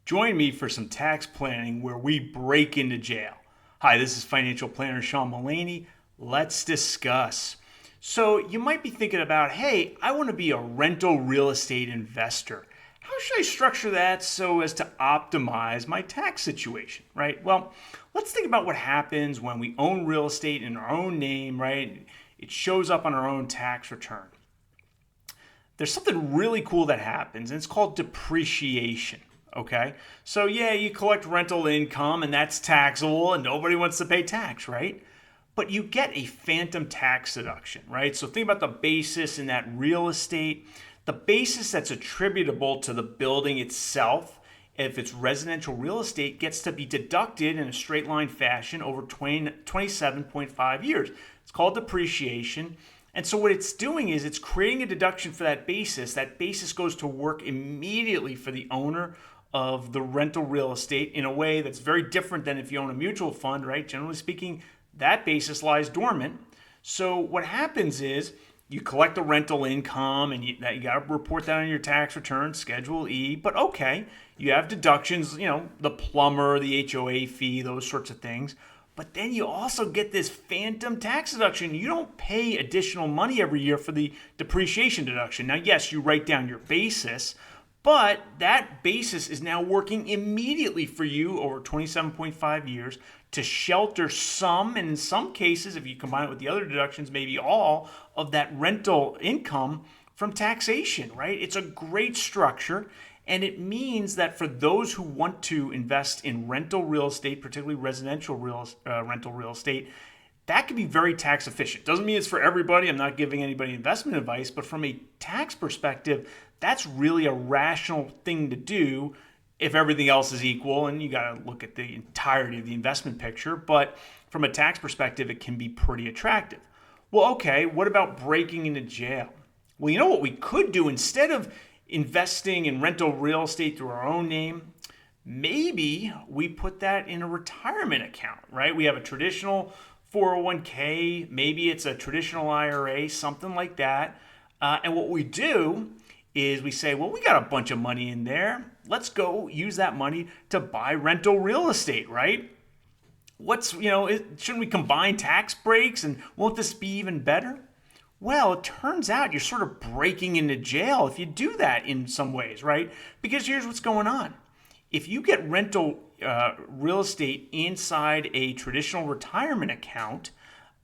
Join me for some tax planning where we break into jail. Hi, this is financial planner Sean Mullaney. Let's discuss. So you might be thinking about, hey, I want to be a rental real estate investor. How should I structure that so as to optimize my tax situation, right? Well, let's think about what happens when we own real estate in our own name, right? It shows up on our own tax return. There's something really cool that happens, and it's called depreciation. Okay, so yeah, you collect rental income and that's taxable and nobody wants to pay tax, right? But you get a phantom tax deduction, right? So think about the basis in that real estate, the basis that's attributable to the building itself. If it's residential real estate, gets to be deducted in a straight line fashion over 27.5 years. It's called depreciation. And so what it's doing is it's creating a deduction for that basis. That basis goes to work immediately for the owner of the rental real estate in a way that's very different than if you own a mutual fund, right? Generally speaking, that basis lies dormant. So what happens is you collect the rental income and you got to report that on your tax return, Schedule E. But okay, you have deductions, the plumber, the HOA fee, those sorts of things. But then you also get this phantom tax deduction. You don't pay additional money every year for the depreciation deduction. Now, yes, you write down your basis, but that basis is now working immediately for you over 27.5 years to shelter some, and in some cases, if you combine it with the other deductions, maybe all of that rental income from taxation, right? It's a great structure, and it means that for those who want to invest in rental real estate, particularly residential rental real estate, that can be very tax efficient. Doesn't mean it's for everybody. I'm not giving anybody investment advice, but from a tax perspective, that's really a rational thing to do if everything else is equal, and you got to look at the entirety of the investment picture. But from a tax perspective, it can be pretty attractive. Well, okay, what about breaking into jail? Well, you know what we could do instead of investing in rental real estate through our own name? Maybe we put that in a retirement account, right? We have a traditional 401k, maybe it's a traditional IRA, something like that. And what we do is we say, well, we got a bunch of money in there. Let's go use that money to buy rental real estate, right? Shouldn't we combine tax breaks and won't this be even better? Well, it turns out you're sort of breaking into jail if you do that in some ways, right? Because here's what's going on. If you get rental real estate inside a traditional retirement account,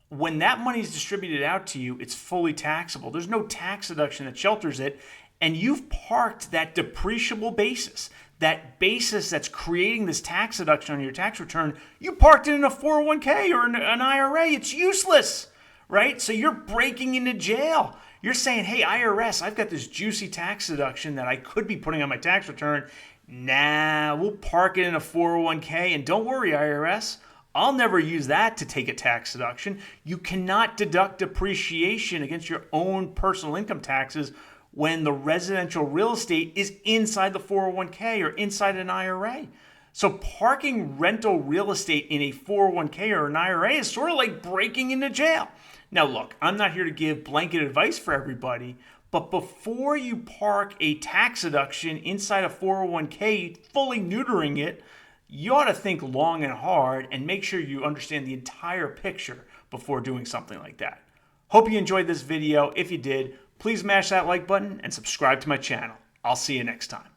when that money is distributed out to you, it's fully taxable. There's no tax deduction that shelters it, and you've parked that depreciable basis, that basis that's creating this tax deduction on your tax return, you parked it in a 401k or an IRA. It's useless, right? So you're breaking into jail. You're saying, hey, IRS, I've got this juicy tax deduction that I could be putting on my tax return. Nah, we'll park it in a 401k, and don't worry, IRS, I'll never use that to take a tax deduction. You cannot deduct depreciation against your own personal income taxes when the residential real estate is inside the 401k or inside an IRA. So parking rental real estate in a 401k or an IRA is sort of like breaking into jail. Now look, I'm not here to give blanket advice for everybody, but before you park a tax deduction inside a 401k, fully neutering it, you ought to think long and hard and make sure you understand the entire picture before doing something like that. Hope you enjoyed this video. If you did, please smash that like button and subscribe to my channel. I'll see you next time.